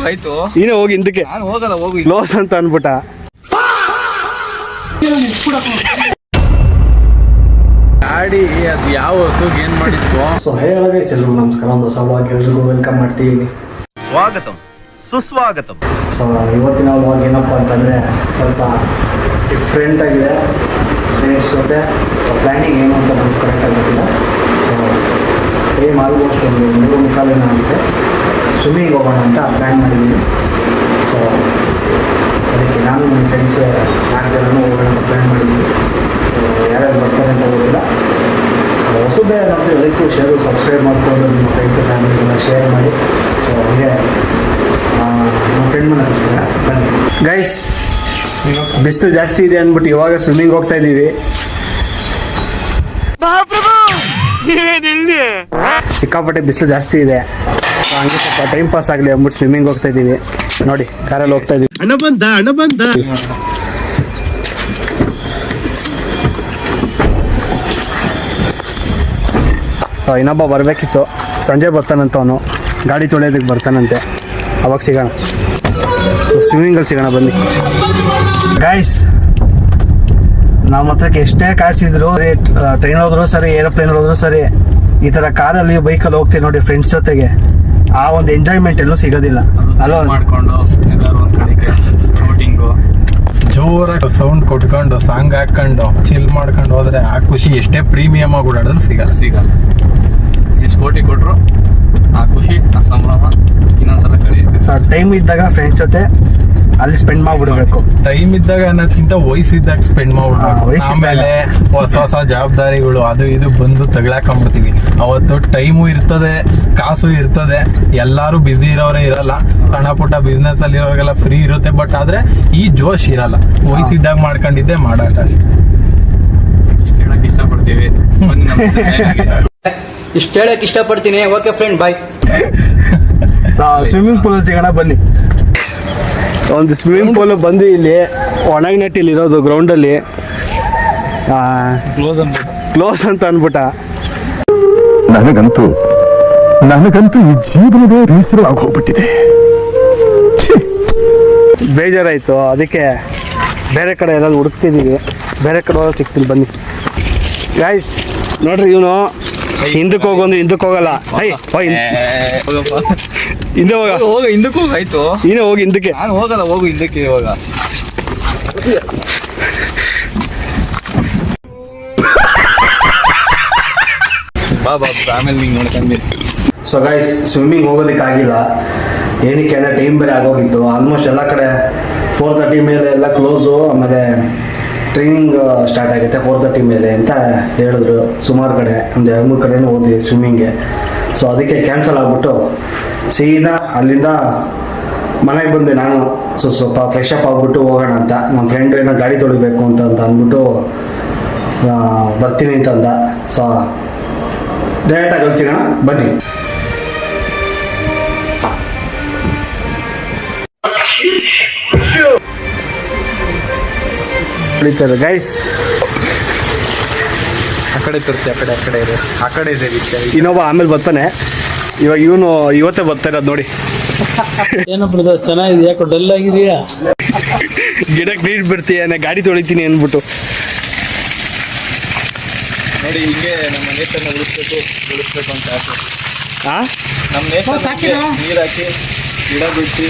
ಆಯ್ತು ನೀನೇ ಹೋಗಿ ಹಿಂದಕ್ಕೆ. ನಾನು ಹೋಗಲ್ಲ, ಹೋಗಿ ಕ್ಲೋಸ್ ಅಂತ ಅನ್ಬಿಟ್ಟ. ಗಾಡಿ ಅದು ಯಾವ ಹೊಸಗೆ ಏನ್ ಮಾಡಿತ್ತು. ಸೊ ಹೇಳೋ ಗೈಸ್, ಎಲ್ರಿಗೂ ನಮಸ್ಕಾರ. ಒಂದು ಹೊಸ ವ್ಲಾಗ್ ಎಲ್ರಿಗೂ ವೆಲ್ಕಮ್ ಮಾಡ್ತೀನಿ. ಸ್ವಾಗತಂ ಸುಸ್ವಾಗತಂ. ಸೊ ಇವತ್ತಿನ ವ್ಲಾಗ್ ಏನಪ್ಪ ಅಂತಂದರೆ ಸ್ವಲ್ಪ ಡಿಫ್ರೆಂಟ್ ಆಗಿದೆ. ಫ್ರೆಂಡ್ಸ್ ಜೊತೆ ಪ್ಲ್ಯಾನಿಂಗ್ ಏನು ಅಂತ ನಮ್ಗೆ ಕರೆಕ್ಟಾಗಿ ಗೊತ್ತಿಲ್ಲ. ಸೊ ಟೈಮ್ ಆಲ್ಮೋಸ್ಟ್ ಒಂದು 3:45 ಆಗಿದೆ. ಸ್ವಿಮ್ಮಿಂಗ್ ಹೋಗೋಣ ಅಂತ ಪ್ಲ್ಯಾನ್ ಮಾಡಿದ್ದೀನಿ. ಸೊ ಅದಕ್ಕೆ ನಾನು ನನ್ನ ಫ್ರೆಂಡ್ಸ್ 4 ಜನನೂ ಹೋಗೋಣ ಅಂತ ಪ್ಲ್ಯಾನ್ ಮಾಡಿದ್ದೀನಿ. ಯಾರ್ಯಾರು ಬರ್ತಾರೆ ಅಂತ ಗೊತ್ತಿಲ್ಲ. ಹೊಸದೇ ಏನಾಗ್ತದೆ ಲೈಕು ಶೇರು ಸಬ್ಸ್ಕ್ರೈಬ್ ಮಾಡಿಕೊಂಡು ನಿಮ್ಮ ಫ್ರೆಂಡ್ಸ್ ಫ್ಯಾಮಿಲಿಗೆಲ್ಲ ಶೇರ್ ಮಾಡಿ. ಸೊ ಹಂಗೆ ನಮ್ಮ ಫ್ರೆಂಡ್ ಮನೆ ಹತ್ರ ಬನ್ನಿ ಗೈಸ್. ಬಿಸಿಲು ಜಾಸ್ತಿ ಇದೆ ಅಂದ್ಬಿಟ್ಟು ಇವಾಗ ಸ್ವಿಮ್ಮಿಂಗ್ ಹೋಗ್ತಾ ಇದ್ದೀವಿ. ಸಿಕ್ಕಾಪಟ್ಟೆ ಬಿಸಿಲು ಜಾಸ್ತಿ ಇದೆ. ಹಂಗೆ ಸ್ವಲ್ಪ ಟೈಮ್ ಪಾಸ್ ಆಗಲಿ ಅಂದ್ಬಿಟ್ಟು ಸ್ವಿಮ್ಮಿಂಗ್ ಹೋಗ್ತಾ ಇದ್ದೀವಿ. ನೋಡಿ ಕಾರಲ್ಲಿ ಹೋಗ್ತಾ ಇದ್ದೀವಿ. ಅಣ್ಣ ಬಂದ ಇನ್ನೊಬ್ಬ ಬರಬೇಕಿತ್ತು. ಸಂಜೆ ಬರ್ತಾನಂತ, ಅವನು ಗಾಡಿ ತೊಳೆಯೋದಕ್ಕೆ ಬರ್ತಾನಂತೆ. ಅವಾಗ ಸಿಗೋಣ. ಸೊ ಸ್ವಿಮ್ಮಿಂಗಲ್ಲಿ ಸಿಗೋಣ ಬನ್ನಿ ಗೈಸ್. ನಮ್ಮ ಹತ್ರಕ್ಕೆ ಎಷ್ಟೇ ಕಾಸಿದ್ರು, ಟ್ರೈನ್ ಹೋದ್ರು ಸರಿ, ಏರೋಪ್ಲೇನ್ ಹೋದ್ರು ಸರಿ, ಈ ಥರ ಕಾರಲ್ಲಿ ಬೈಕಲ್ಲಿ ಹೋಗ್ತೀವಿ ನೋಡಿ ಫ್ರೆಂಡ್ಸ್ ಜೊತೆಗೆ, ಆ ಒಂದು ಎಂಜಾಯ್ಮೆಂಟ್ ಎಲ್ಲೂ ಸಿಗೋದಿಲ್ಲ. ಅಲ್ಲೋ ಮಾಡ್ಕೊಂಡು ಎಲ್ಲರೂ ಒಂದು ಕಡೆಗೆ ಶೂಟಿಂಗು ಜೋರಾಗಿ ಸೌಂಡ್ ಕೊಟ್ಕೊಂಡು ಸಾಂಗ್ ಹಾಕೊಂಡು ಚಿಲ್ ಮಾಡ್ಕೊಂಡು ಹೋದ್ರೆ ಆ ಖುಷಿ ಎಷ್ಟೇ ಪ್ರೀಮಿಯಮ್ ಆಗಿ ಓಡಾಡಿದ್ರು ಸಿಗಲ್ಲ. ಎಷ್ಟು ಕೋಟಿ ಕೊಟ್ಟರು ಆ ಖುಷಿ, ಆ ಸಂಭ್ರಮ ಇನ್ನೊಂದ್ಸಲ ಕಳೆಯುತ್ತೆ. ಸೊ ಟೈಮ್ ಇದ್ದಾಗ ಫ್ರೆಂಡ್ಸ್ ಜೊತೆ ಅಲ್ಲಿ ಸ್ಪೆಂಡ್ ಮಾಡ್ಬಿಡ್ಬೇಕು. ಟೈಮ್ ಇದ್ದಾಗ ಅನ್ನೋದಕ್ಕಿಂತ ವಯಸ್ಸಿದ್ದಾಗ ಸ್ಪೆಂಡ್ ಮಾಡ್ಬಿಡ್ಬೇಕು. ಆಮೇಲೆ ಹೊಸ ಜವಾಬ್ದಾರಿಗಳು ಅದು ಇದು ಬಂದು ತಗೊಳಕೊಂಡ್ಬಿಡ್ತೀವಿ. ಅವತ್ತು ಟೈಮು ಇರ್ತದೆ, ಕಾಸು ಇರ್ತದೆ, ಎಲ್ಲಾರು ಬ್ಯುಸಿ ಇರೋರೇ ಇರಲ್ಲ. ಸಣ್ಣ ಪುಟ್ಟ ಬಿಸ್ನೆಸ್ ಅಲ್ಲಿ ಇರೋರಿಗೆಲ್ಲ ಫ್ರೀ ಇರುತ್ತೆ. ಬಟ್ ಆದ್ರೆ ಈ ಜೋಶ್ ಇರಲ್ಲ. ವಯಸ್ಸಿದ್ದಾಗ ಮಾಡ್ಕೊಂಡಿದ್ದೆ ಮಾಡಾಟ. ಇಷ್ಟು ಹೇಳಕ್ ಇಷ್ಟಪಡ್ತೀವಿ. ಇಷ್ಟು ಹೇಳಕ್ ಇಷ್ಟಪಡ್ತೀನಿ. ಓಕೆ ಫ್ರೆಂಡ್, ಬಾಯ್. ಸ್ವಿಮ್ಮಿಂಗ್ ಪೂಲ್ ಸಿಗೋಣ ಬನ್ನಿ. ಒಂದು ಸ್ವಿಮ್ಮಿಂಗ್ ಪೂಲ್ ಬಂದು ಇಲ್ಲಿ ಒಣಗಿನಟ್ಟಿಲ್ಲಿ ಇರೋದು ಗ್ರೌಂಡಲ್ಲಿ ಕ್ಲೋಸ್ ಅಂತ ಅಂದ್ಬಿಟ್ಟ. ನನಗಂತೂ ಈ ಜೀವನವೇ ಬೇಸರ ಆಗೋಗ್ಬಿಟ್ಟಿದೆ. ಬೇಜಾರಾಯಿತು. ಅದಕ್ಕೆ ಬೇರೆ ಕಡೆ ಎಲ್ಲಾದ್ರು ಹುಡುಕ್ತಿದ್ದೀವಿ. ಬೇರೆ ಕಡೆ ಹೋಗೋದು ಸಿಗ್ತಿಲ್ಲ ಬನ್ನಿ ಗೈಸ್. ನೋಡ್ರಿ, ಇವನು ಹಿಂದಕ್ಕೆ ಹೋಗೋದು ಹಿಂದಕ್ಕೆ ಹೋಗಲ್ಲ. ಹಿಂದೆ ಹೋಗ ಹಿಂದಕ್ಕೆ ಹೋಗ. ಆಯ್ತು ನೀನೇ ಹೋಗಿ ಹಿಂದಕ್ಕೆ. ನಾನು ಹೋಗಲ್ಲ, ಹೋಗು ಹಿಂದಕ್ಕೆ. ಇವಾಗ ಬಾ ಆಮೇಲೆ ನಿಂಗೆ ನೋಡ್ಕೊಂಡಿ. ಸೊ ಗೈಸ್, ಸ್ವಿಮ್ಮಿಂಗ್ ಹೋಗೋದಕ್ಕಾಗಿಲ್ಲ. ಏನಕ್ಕೆ ಅಂದರೆ ಟೈಮ್ ಬೇರೆ ಆಗೋಗಿತ್ತು. ಆಲ್ಮೋಸ್ಟ್ ಎಲ್ಲ ಕಡೆ 4:30 ಮೇಲೆ ಎಲ್ಲ ಕ್ಲೋಸು. ಆಮೇಲೆ ಟ್ರೈನಿಂಗ್ ಸ್ಟಾರ್ಟ್ ಆಗುತ್ತೆ 4:30 ಮೇಲೆ ಅಂತ ಹೇಳಿದ್ರು. ಸುಮಾರು ಕಡೆ ಒಂದು 2-3 ಕಡೆನೂ ಹೋದ್ವಿ ಸ್ವಿಮ್ಮಿಂಗ್ಗೆ. ಸೊ ಅದಕ್ಕೆ ಕ್ಯಾನ್ಸಲ್ ಆಗಿಬಿಟ್ಟು ಸೀದಾ ಅಲ್ಲಿಂದ ಮನೆಗೆ ಬಂದೆ ನಾನು. ಸೊ ಸ್ವಲ್ಪ ಫ್ರೆಶ್ ಅಪ್ ಆಗಿಬಿಟ್ಟು ಹೋಗೋಣ ಅಂತ. ನಮ್ಮ ಫ್ರೆಂಡು ಏನೋ ಗಾಡಿ ತೊಳಿಬೇಕು ಅಂತ ಅಂದ್ಬಿಟ್ಟು ಬರ್ತೀನಿ ಅಂತಂದ. ಸೊ ಡೈರೆಕ್ಟಾಗಿ ಅಲ್ಲಿ ಸಿಗೋಣ ಬನ್ನಿ. ಗೈಸ್, ಆ ಕಡೆ ತೋರಿಸಿ. ಆ ಕಡೆ ಇದೆ. ಇನ್ನೊಬ್ಬ ಆಮೇಲೆ ಬರ್ತಾನೆ. ಇವಾಗ ಇವನು ಇವತ್ತೇ ಬರ್ತಾ ಇರೋದು ನೋಡಿ. ಏನೋ ಬ್ರದರ್, ಚೆನ್ನಾಗಿದೆ. ಯಾಕೋ ಡಲ್ ಆಗಿದೆಯಾ? ಗಿಡಕ್ಕೆ ನೀರು ಬಿಡ್ತೀಯ, ಗಾಡಿ ತೊಳಿತೀನಿ ಅಂದ್ಬಿಟ್ಟು. ನೋಡಿ, ಹಿಂಗೆ ನಮ್ಮ ನೇಚರ್ನ ಉಳಿಸ್ಬೇಕು ಅಂತ ಆಸೆ. ನಮ್ಮ ನೇಚರ್ ನೀರು ಹಾಕಿ ಗಿಡ ಬಿಡಿಸಿ.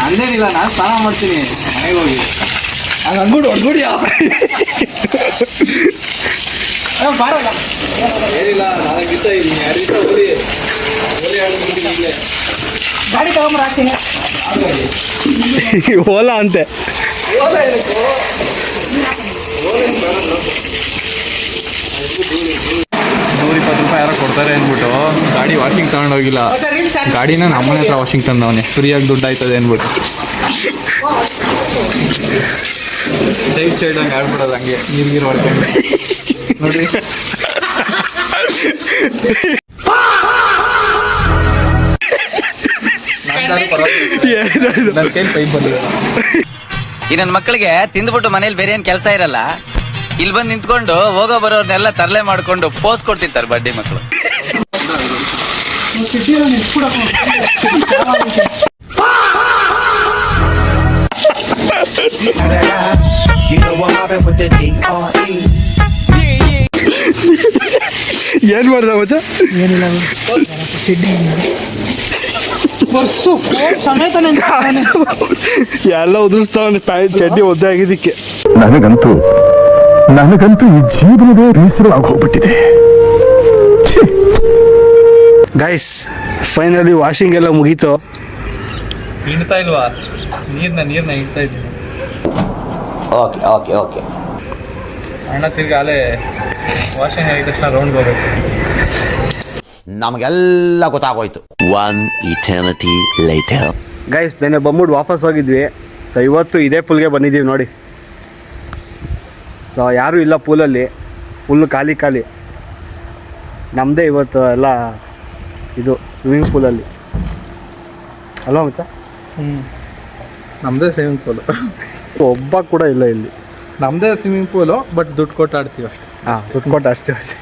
ಅಂದೇನಿಲ್ಲ, ನಾನು ಸ್ನಾನ ಮಾಡ್ತೀನಿ ಮನೆಗೆ ಹೋಗಿ. ಹಂಗೆ ಅಂದ್ಬಿಟ್ಟು ಹೊಡ್ಬಿಡಿ. ಏನಿಲ್ಲ, 4 ದಿವಸ ಇದ್ದೀನಿ, 2 ದಿವಸ ಹೋಲಿ ಆಡ್ಬಿಡ್ತೀನಿ. ಇಲ್ಲೇ ಗಾಡಿ ತಗೊಂಬರ ಹಾಕ್ತೀನಿ. ಓಲಾ ಅಂತೆ. 120 ರೂಪಾಯಿ ಯಾರೋ ಕೊಡ್ತಾರೆ ಅಂದ್ಬಿಟ್ಟು ಗಾಡಿ ವಾಷಿಂಗ್ ತಗೊಂಡು ಹೋಗಿಲ್ಲ. ಗಾಡಿನ ನಮ್ಮನೆ ಹತ್ರ ವಾಷಿಂಗ್ ತಂದವನೆ. ಫ್ರೀಯಾಗಿ ದುಡ್ಡು ಆಯ್ತದೆ ಅಂದ್ಬಿಟ್ಟು ಸೈಡ್ ಹಂಗೆ ಆಡ್ಬಿಡೋದು. ಹಂಗೆ ನೀರು ಮಾಡ್ಕೊಂಡು ನೋಡಿ. ನನ್ನ ಕೈ ಪೈಪ್ ಬಂದಿದೆ. ಈ ನನ್ನ ಮಕ್ಕಳಿಗೆ ತಿಂದ್ಬಿಟ್ಟು ಮನೇಲಿ ಬೇರೆ ಏನ್ ಕೆಲಸ ಇರಲ್ಲ. ಇಲ್ಲಿ ಬಂದು ನಿಂತ್ಕೊಂಡು ಹೋಗೋ ಬರೋರ್ನೆಲ್ಲ ತರಲೆ ಮಾಡ್ಕೊಂಡು ಪೋಸ್ ಕೊಡ್ತಿರ್ತಾರೆ ಬಡ್ಡಿ ಮಕ್ಕಳು. ಏನ್ ಮಾಡ್ದ ಮಚ್ಚ? ಏನಿಲ್ಲ ಚಡ್ಡಿ ಬರ್ಸು ಫೋನ್ ಸಮೇತ ಎಲ್ಲ ಉದುರಿಸ್ತಾವ ಪ್ಯಾಂಟ್ ಚಡ್ಡಿ ಒದ್ದೆ ಆಗಿದ್ದಕ್ಕೆ. ನನಗಂತೂ ಈ ಜೀವನವೇ ಬೇಸರವಾಗಿ ಹೋಗ್ಬಿಟ್ಟಿದೆ. ಗೈಸ್ ಫೈನಲಿ ವಾಷಿಂಗ್ ಎಲ್ಲ ಮುಗೀತು. ಇಡ್ತಾ ಇಲ್ವಾ ನೀರ್ನ ಇಡ್ತಾ ಇದ್ದೀನಿ. Okay okay okay. ಅಣ್ಣ ತಿರ್ಗಾಲೆ ವಾಷಿಂಗ್ ಆಗಿದ ತಕ್ಷಣ ರೌಂಡ್ ಹೋಗ್ಬೇಕು. ನಮಗೆಲ್ಲ ಗೊತ್ತಾಗೋಯ್ತು. One eternity later. ಗೈಸ್ ನೆನ್ನೆ ಬಂದ್ಬಿಟ್ಟು ವಾಪಸ್ ಹೋಗಿದ್ವಿ. ಸೊ ಇವತ್ತು ಇದೇ ಪೂಲ್ಗೆ ಬಂದಿದ್ದೀವಿ ನೋಡಿ. ಸೊ ಯಾರೂ ಇಲ್ಲ ಪೂಲಲ್ಲಿ, ಫುಲ್ಲು ಖಾಲಿ. ನಮ್ಮದೇ ಇವತ್ತು ಎಲ್ಲ ಇದು ಸ್ವಿಮ್ಮಿಂಗ್ ಪೂಲಲ್ಲಿ ಅಲ್ವಾ ಮಚ್ಚ? ನಮ್ಮದೇ ಸ್ವಿಮ್ಮಿಂಗ್ ಪೂಲು. ಒಬ್ಬ ಕೂಡ ಇಲ್ಲ ಇಲ್ಲಿ. ನಮ್ಮದೇ ಸ್ವಿಮ್ಮಿಂಗ್ ಪೂಲು, ಬಟ್ ದುಡ್ಡು ಕೊಟ್ಟು ಆಡ್ತೀವಿ ಅಷ್ಟೇ. ಹಾಂ, ದುಡ್ಡು ಕೊಟ್ಟು ಆಡ್ತೀವಿ ಅಷ್ಟೇ.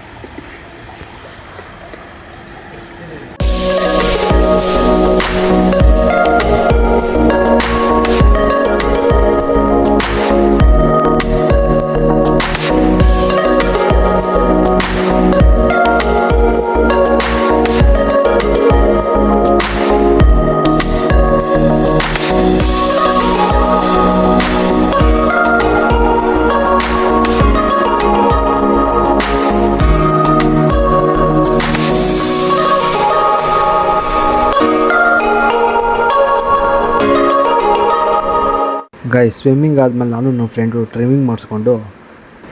ಗೈಸ್ ಸ್ವಿಮ್ಮಿಂಗ್ ಆದಮೇಲೆ ನಾನು ನಮ್ಮ ಫ್ರೆಂಡು ಟ್ರೈನಿಂಗ್ ಮಾಡಿಸ್ಕೊಂಡು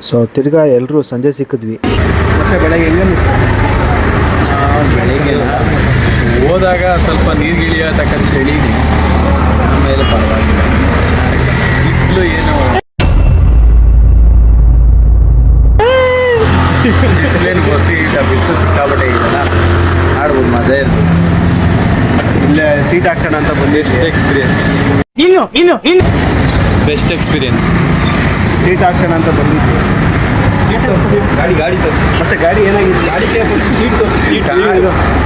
ಸೊ ತಿರ್ಗಾ ಎಲ್ಲರೂ ಸಂಜೆ ಸಿಕ್ಕಿದ್ವಿ. ಮತ್ತು ಬೆಳಗ್ಗೆ ಬೆಳಿಗ್ಗೆ ಹೋದಾಗ ಸ್ವಲ್ಪ ನೀರ್ಗಿಳಿಯತಕ್ಕಂಥ ಚಳಿ, ಆಮೇಲೆ ಪರವಾಗಿಲ್ಲ. ಬಿಸಿಲು ಏನು ಬಿಸಿಲೇನು ಬಸಿ ಬಿಸಿಲು ಸಿಕ್ಕಾಪಟ್ಟೆ ಇದೆಲ್ಲ ಆಡ್ಬೋದು, ಮಜಾ ಇರ್ತದೆ. ಇಲ್ಲೇ ಸೀಟ್ ಹಾಕ್ಸೋಣ ಅಂತ ಬಂದು ಬೆಸ್ಟ್ ಎಕ್ಸ್ಪೀರಿಯನ್ಸ್. ಸೀಟ್ ಹಾಕ್ಸೋಣ ಅಂತ ಬಂದಿದ್ವಿ. ಗಾಡಿ ತೋರಿಸಿ ಮತ್ತೆ ಗಾಡಿ ಏನಾಗಿತ್ತು?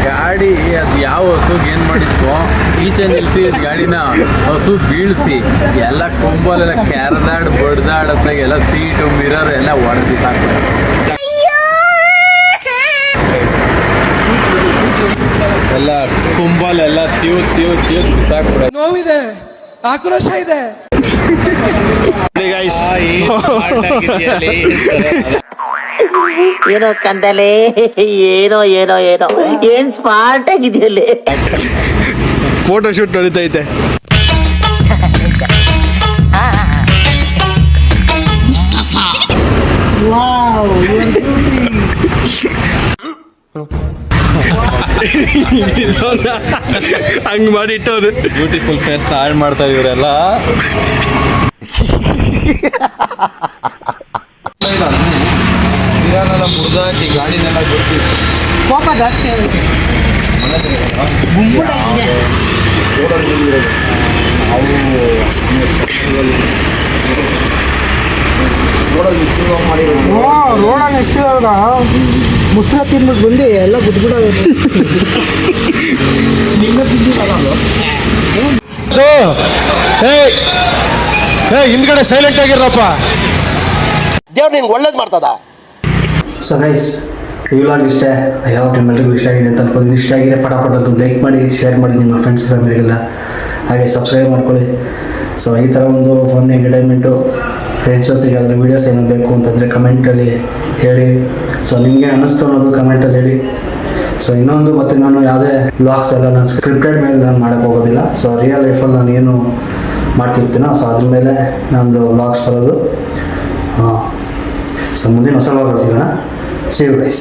ಗಾಡಿ ಅದು ಯಾವ ಹಸುಗೆ ಏನು ಮಾಡಿತ್ತು, ಈಚೆ ನಿಲ್ಲಿಸಿ ಗಾಡಿನ ಹಸು ಬೀಳಿಸಿ ಎಲ್ಲ ಕೊಂಬಲೆಲ್ಲ ಕ್ಯಾರದಾಡ್ ಬಡ್ದಾಡತ್ತಾಗ ಎಲ್ಲ ಸೀಟು ಮಿರರ್ ಎಲ್ಲ ಹೊಡೆದು ಸಾಕು. ಎಲ್ಲ ಕೊಂಬಲೆಲ್ಲ ತೀವ್ ಬಿಸಾಕ್ಬಿಡ. ನೋವಿದೆ, ಆಕ್ರೋಶ ಇದೆ. ಏನೋ ಕಂದಲೆ, ಏನೋ ಏನ್ ಸ್ಮಾರ್ಟ್ ಆಗಿದೆಯಲ್ಲಿ. ಫೋಟೋ ಶೂಟ್ ನಡೀತೈತೆ. ಹಂಗ್ ಮಾಡಿ ಇಟ್ಟವ್ರು. ಬ್ಯೂಟಿಫುಲ್ ಫೇಸ್ ಹಾಳು ಮಾಡ್ತಾ ಇವರೆಲ್ಲ. ಮುರಿದಾಕಿ ಗಾಡಿನೆಲ್ಲ ಗೊತ್ತಿದೆ. ಕೋಪ ಜಾಸ್ತಿ ಆಗುತ್ತೆ. ರೋಡಲ್ಲಿ ಎಷ್ಟಿದಾಗ ಮುಸ್ರ ತಿನ್ಬಿಟ್ಟು ಬಂದು ಎಲ್ಲ ಗುದ್ಬಿಡೋದು. ಹಿಂದ್ಗಡೆ ಸೈಲೆಂಟ್ ಆಗಿರಪ್ಪ. ದೇವ್ರು ನಿನ್ಗೆ ಒಳ್ಳೇದು ಮಾಡ್ತದ. ಸೊ ಗೈಸ್ ಈ ವ್ಲಾಗ್ ಇಷ್ಟೇ. ಯಾವ ಟೈಮ್ ಎಲ್ರಿಗೂ ಇಷ್ಟ ಆಗಿದೆ ಅಂತ ಅನ್ಕೊಂಡು ಇಷ್ಟ ಆಗಿದೆ ಪಟಾಪಟ್ ಅದು ಲೈಕ್ ಮಾಡಿ, ಶೇರ್ ಮಾಡಿ ನಿಮ್ಮ ಫ್ರೆಂಡ್ಸ್ ಫ್ಯಾಮಿಲಿಗೆಲ್ಲ, ಹಾಗೆ ಸಬ್ಸ್ಕ್ರೈಬ್ ಮಾಡ್ಕೊಳ್ಳಿ. ಸೊ ಈ ಥರ ಒಂದು ಫನ್ ಎಂಟರ್ಟೈನ್ಮೆಂಟು ಫ್ರೆಂಡ್ಸ್ ಜೊತೆಗೆ ಅದರ ವೀಡಿಯೋಸ್ ಏನೋ ಬೇಕು ಅಂತಂದರೆ ಕಮೆಂಟಲ್ಲಿ ಹೇಳಿ. ಸೊ ನಿಮಗೆ ಅನ್ನಿಸ್ತು ಅನ್ನೋದು ಕಮೆಂಟಲ್ಲಿ ಹೇಳಿ. ಸೊ ಇನ್ನೊಂದು ಮತ್ತು ನಾನು ಯಾವುದೇ ವ್ಲಾಗ್ಸ್ ಎಲ್ಲ ನಾನು ಸ್ಕ್ರಿಪ್ಟೆಡ್ ಮೇಲೆ ನಾನು ಮಾಡೋಕ್ಕೆ ಹೋಗೋದಿಲ್ಲ. ಸೊ ರಿಯಲ್ ಲೈಫಲ್ಲಿ ನಾನು ಏನು ಮಾಡ್ತಿರ್ತೀನೋ ಸೊ ಅದ್ರ ಮೇಲೆ ನಂದು ವ್ಲಾಗ್ಸ್ ಬರೋದು. ಸೊ ಮುಂದಿನ ಹೊಸ ವ್ಲಾಗ್ ಬರ್ತೀವಣ್ಣ. See you guys.